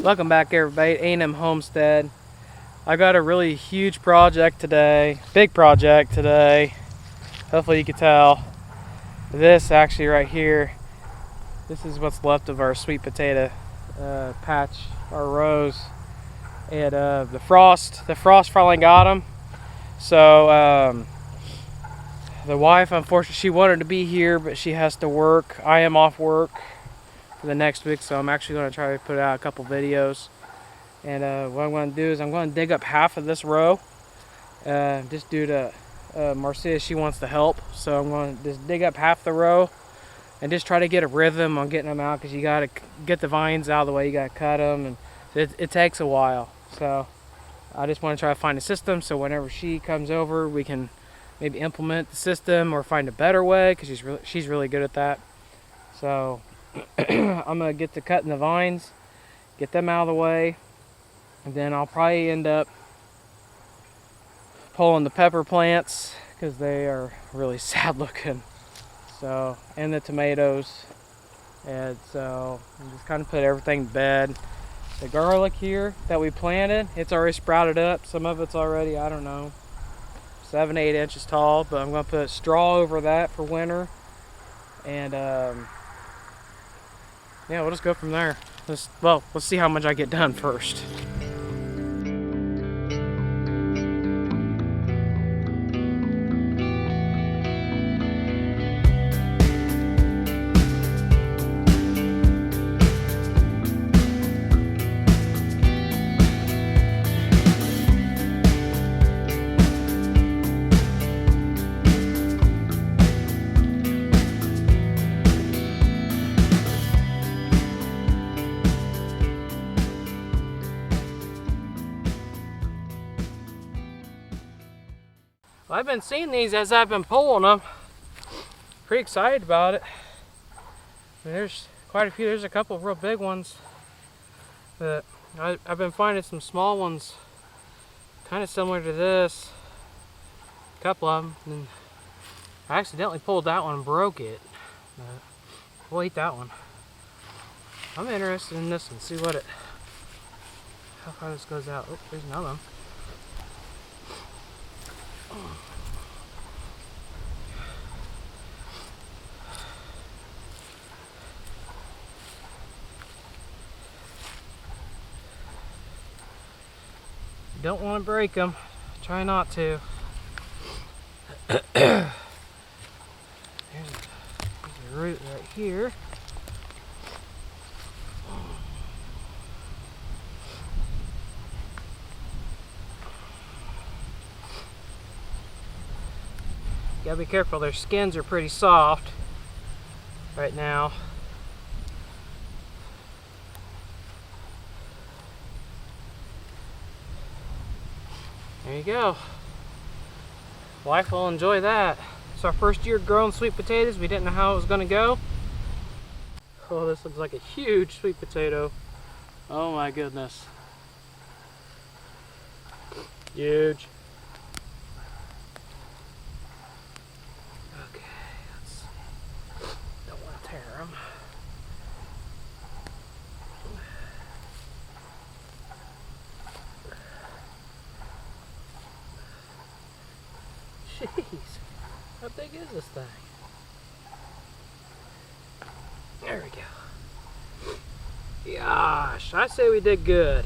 Welcome back, everybody. A&M Homestead. I got a really huge project today, big project today. Hopefully you can tell. This actually right here, this is what's left of our sweet potato patch, our rows. And the frost finally got them. So the wife, unfortunately, she wanted to be here, but she has to work. I am off work for the next week, so I'm actually going to try to put out a couple videos. And what I'm going to do is I'm going to dig up half of this row, just due to Marcia, she wants to help. So I'm going to just dig up half the row and just try to get a rhythm on getting them out, because you got to get the vines out of the way, you got to cut them, and it takes a while. So I just want to try to find a system so whenever she comes over, we can maybe implement the system or find a better way, because she's really good at that. So I'm going to get to cutting the vines, get them out of the way. And then I'll probably end up pulling the pepper plants, because they are really sad looking. So, and the tomatoes. And so I'm just kind of put everything to bed. The garlic here that we planted, it's already sprouted up. Some of it's already, I don't know, 7, 8 inches tall. But I'm going to put straw over that for winter. And yeah, we'll just go from there. Let's see how much I get done first. I've been seeing these as I've been pulling them. Pretty excited about it. There's quite a few. There's a couple of real big ones. But I've been finding some small ones kind of similar to this. A couple of them. And I accidentally pulled that one and broke it. But we'll eat that one. I'm interested in this one. See how far this goes out. Oh, there's another one. Don't want to break them. Try not to. There's a root right here. Gotta be careful, their skins are pretty soft right now. There you go. Wife will enjoy that. It's our first year growing sweet potatoes. We didn't know how it was gonna go. Oh, this looks like a huge sweet potato. Oh my goodness. Huge. Don't want to tear them. Jeez, how big is this thing? There we go. Gosh, I say we did good.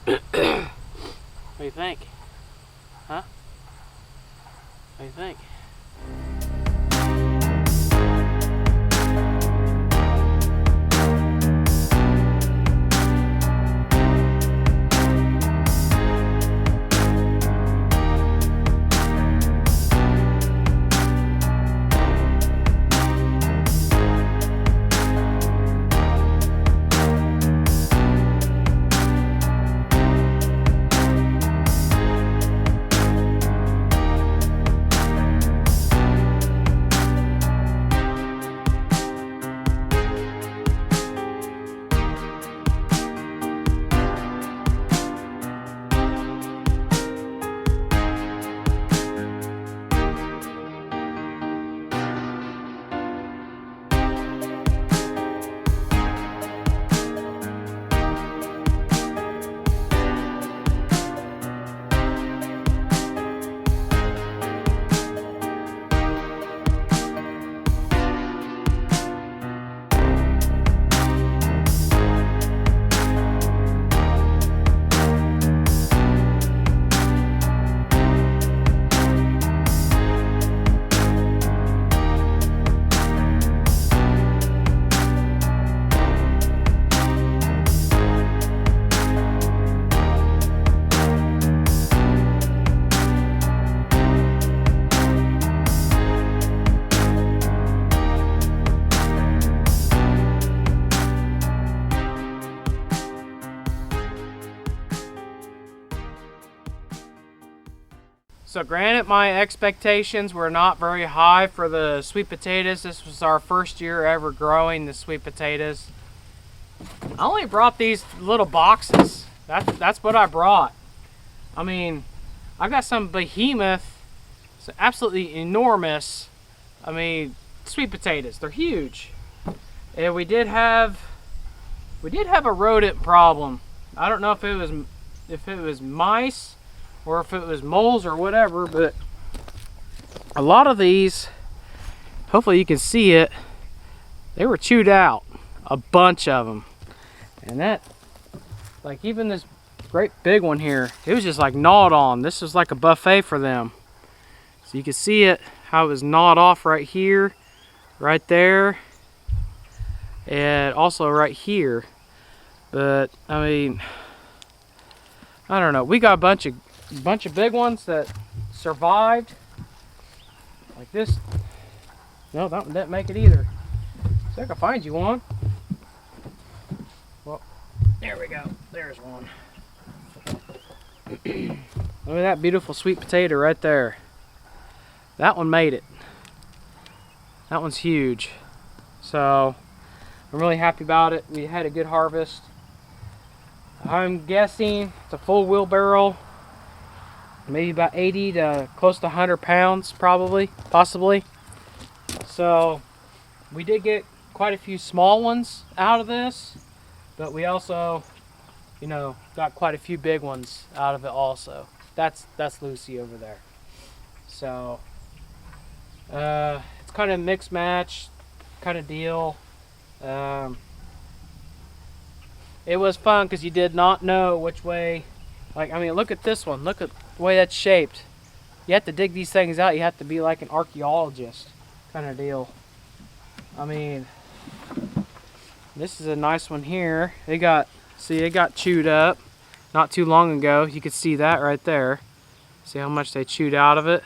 What do you think? Huh? What do you think? So granted, my expectations were not very high for the sweet potatoes. This was our first year ever growing the sweet potatoes. I only brought these little boxes. That's what I brought. I mean, I got some behemoth, so absolutely enormous, I mean, sweet potatoes. They're huge. And we did have a rodent problem. I don't know if it was mice or if it was moles or whatever, but a lot of these, hopefully you can see it, they were chewed out, a bunch of them. And that, like even this great big one here, it was just like gnawed on. This was like a buffet for them. So you can see it, how it was gnawed off right here, right there, and also right here. But I mean, I don't know. We got a bunch of big ones that survived. Like this. No, that one didn't make it either. So I can find you one. Well, there we go. There's one. Look at that beautiful sweet potato right there. That one made it. That one's huge. So I'm really happy about it. We had a good harvest. I'm guessing it's a full wheelbarrow, maybe about 80 to close to 100 pounds, probably, possibly. So we did get quite a few small ones out of this, but we also, you know, got quite a few big ones out of it also. That's Lucy over there. So it's kind of a mixed match kind of deal. It was fun because you did not know which way. Like, I mean, look at this one. Look at the way that's shaped. You have to dig these things out. You have to be like an archaeologist kind of deal. I mean, this is a nice one here. It got chewed up not too long ago. You could see that right there. See how much they chewed out of it.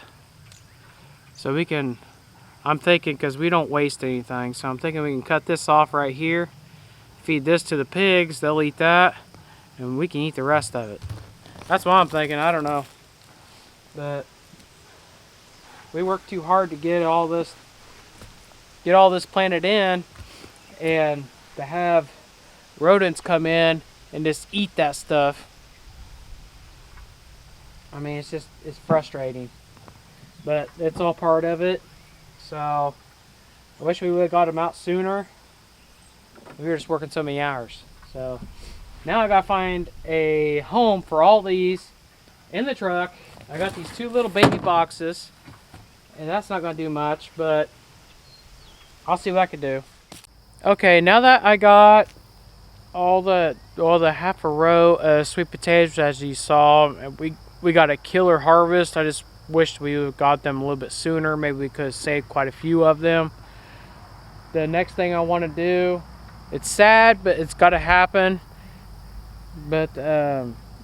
So we can, I'm thinking, because we don't waste anything, so I'm thinking we can cut this off right here, feed this to the pigs, they'll eat that, and we can eat the rest of it. That's what I'm thinking. I don't know, but we worked too hard to get all this planted in, and to have rodents come in and just eat that stuff, I mean, it's frustrating, but it's all part of it. So I wish we would have got them out sooner. We were just working so many hours. So now I gotta find a home for all these in the truck. I got these two little baby boxes, and that's not gonna do much, but I'll see what I can do. Okay, now that I got all the half a row of sweet potatoes, as you saw, we got a killer harvest. I just wished we would have got them a little bit sooner. Maybe we could have saved quite a few of them. The next thing I want to do, it's sad, but it's got to happen. But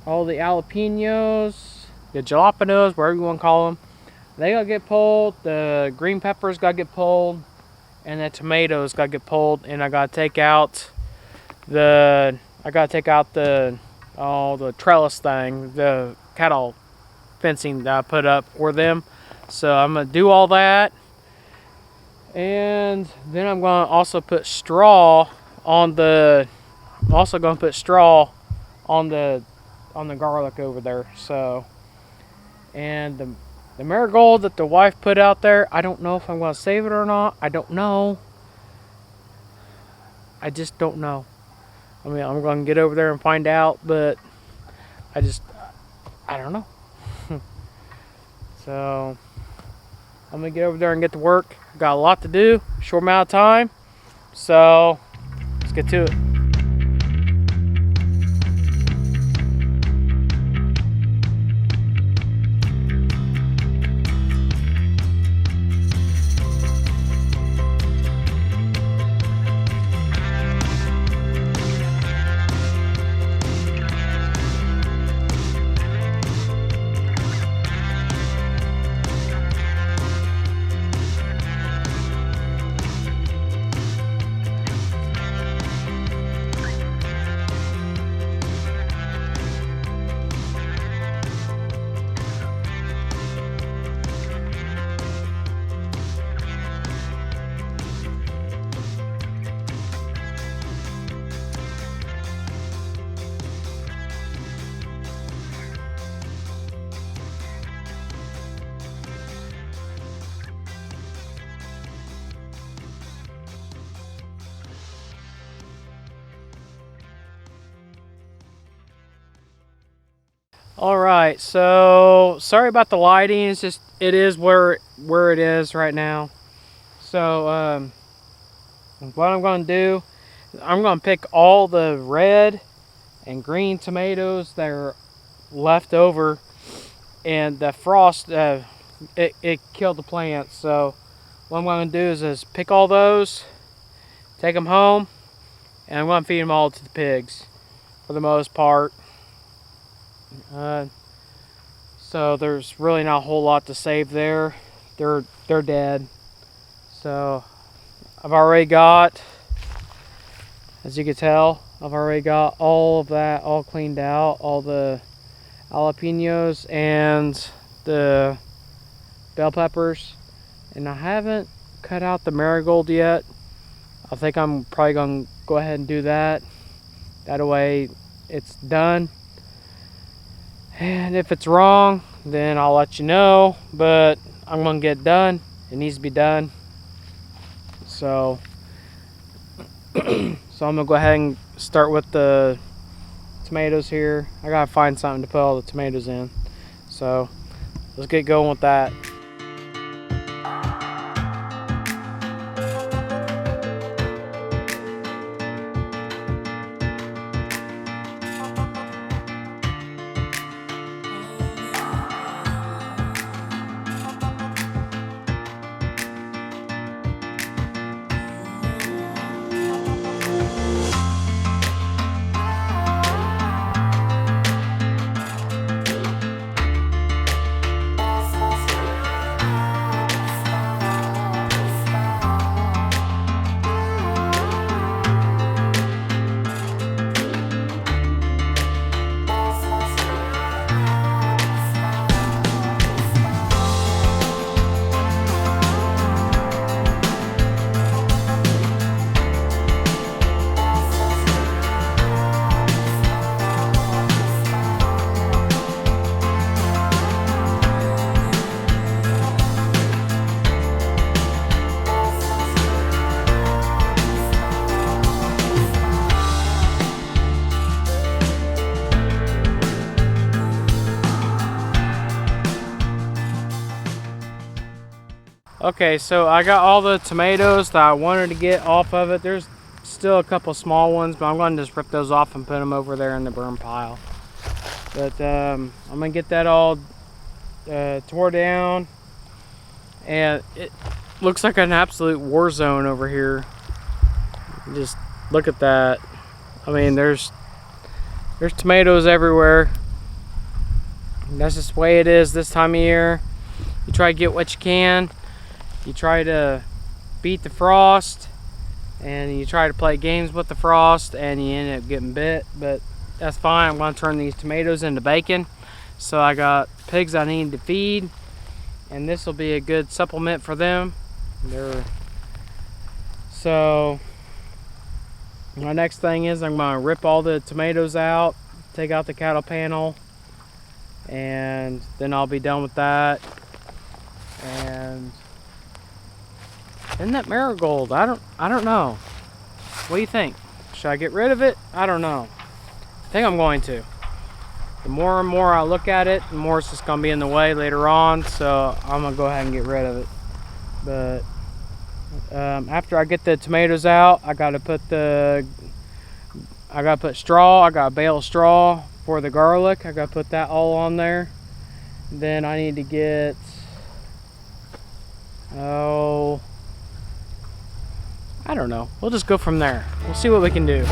all the jalapenos, the jalapenos, whatever you want to call them, they gotta get pulled. The green peppers gotta get pulled, and the tomatoes gotta get pulled. And I gotta take out the trellis thing, the cattle fencing that I put up for them. So I'm gonna do all that, and then I'm gonna also put straw on the. I'm also gonna put straw on the garlic over there. So, and the marigold that the wife put out there, I don't know if I'm gonna save it or not. I don't know. I just don't know. I mean, I'm gonna get over there and find out, but I don't know. So I'm gonna get over there and get to work. Got a lot to do, short amount of time. So let's get to it. All right, so sorry about the lighting. It's just it is where it is right now. So what I'm going to do, I'm going to pick all the red and green tomatoes that are left over, and the frost it killed the plants. So what I'm going to do is pick all those, take them home, and I'm going to feed them all to the pigs for the most part. So there's really not a whole lot to save there. They're dead. So I've already got, as you can tell, I've already got all of that all cleaned out, all the jalapenos and the bell peppers, and I haven't cut out the marigold yet. I think I'm probably going to go ahead and do that. That way it's done. And if it's wrong, then I'll let you know, but I'm going to get it done. It needs to be done. So I'm going to go ahead and start with the tomatoes here. I got to find something to put all the tomatoes in. So let's get going with that. Okay, so I got all the tomatoes that I wanted to get off of it. There's still a couple small ones, but I'm going to just rip those off and put them over there in the burn pile. But I'm going to get that all tore down. And it looks like an absolute war zone over here. Just look at that. I mean, there's tomatoes everywhere. And that's just the way it is this time of year. You try to get what you can. You try to beat the frost, and you try to play games with the frost, and you end up getting bit, but that's fine. I'm going to turn these tomatoes into bacon. So I got pigs I need to feed, and this will be a good supplement for them. So my next thing is I'm going to rip all the tomatoes out, take out the cattle panel, and then I'll be done with that. And isn't that marigold? I don't know. What do you think? Should I get rid of it? I don't know. I think I'm going to. The more and more I look at it, the more it's just going to be in the way later on. So I'm going to go ahead and get rid of it. But after I get the tomatoes out, I got to put straw. I got a bale of straw for the garlic. I got to put that all on there. Then I need to get I don't know. We'll just go from there. We'll see what we can do.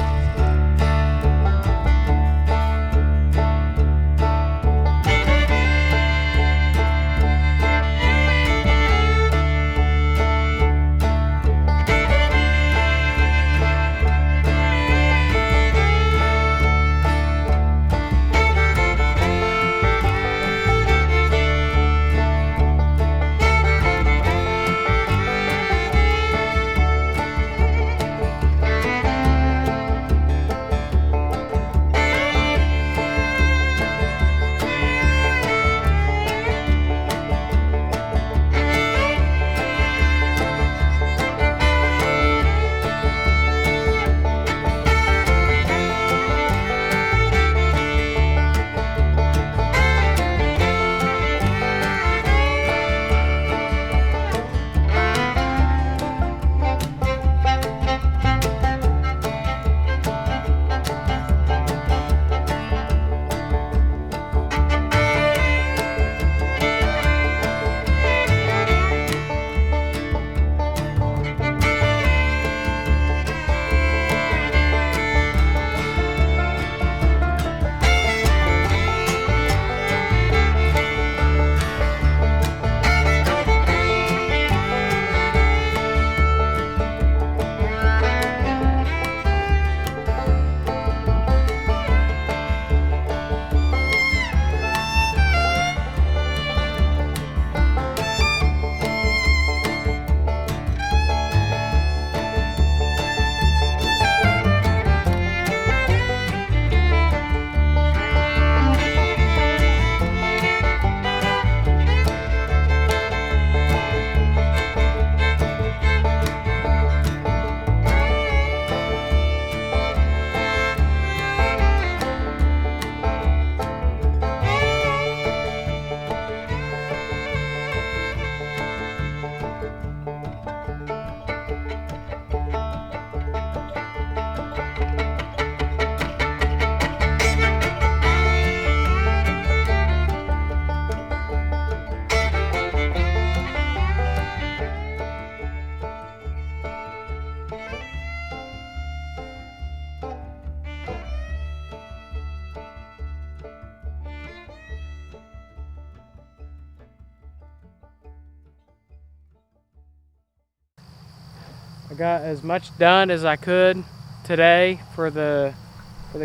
I got as much done as I could today for the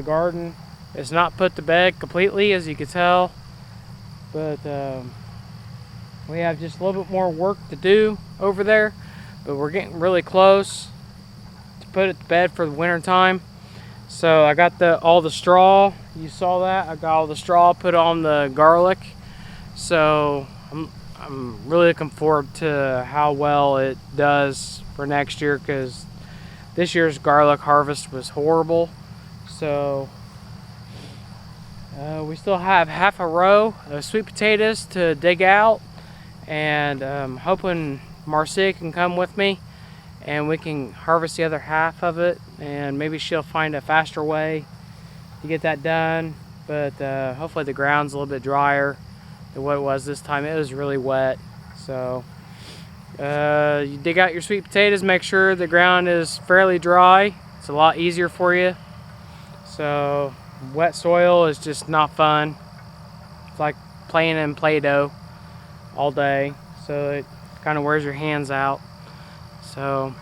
garden. It's not put to bed completely, as you can tell, but we have just a little bit more work to do over there, but we're getting really close to put it to bed for the winter time. So I got all the straw. You saw that. I got all the straw put on the garlic. So I'm really looking forward to how well it does for next year, because this year's garlic harvest was horrible. So we still have half a row of sweet potatoes to dig out, and hoping Marcia can come with me and we can harvest the other half of it, and maybe she'll find a faster way to get that done. But hopefully the ground's a little bit drier than what it was this time. It was really wet. So you dig out your sweet potatoes, make sure the ground is fairly dry. It's a lot easier for you. So wet soil is just not fun. It's like playing in Play-Doh all day, so it kind of wears your hands out. So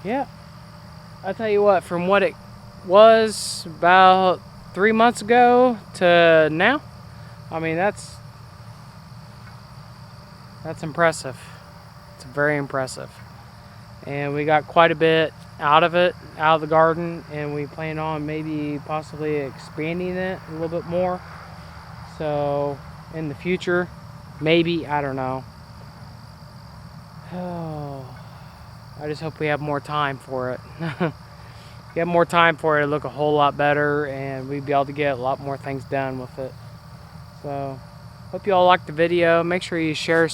yeah, I'll tell you what, from what it was about 3 months ago to now, I mean, that's impressive. It's very impressive. And we got quite a bit out of the garden, and we plan on maybe possibly expanding it a little bit more. So in the future, maybe, I don't know. Oh, I just hope we have more time for it. Get more time for it, it'll look a whole lot better, and we'd be able to get a lot more things done with it. So hope you all liked the video. Make sure you share,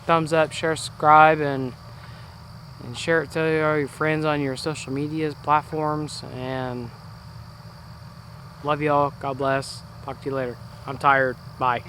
thumbs up, share, subscribe, and share it to all your friends on your social media platforms. And love you all. God bless. Talk to you later. I'm tired. Bye.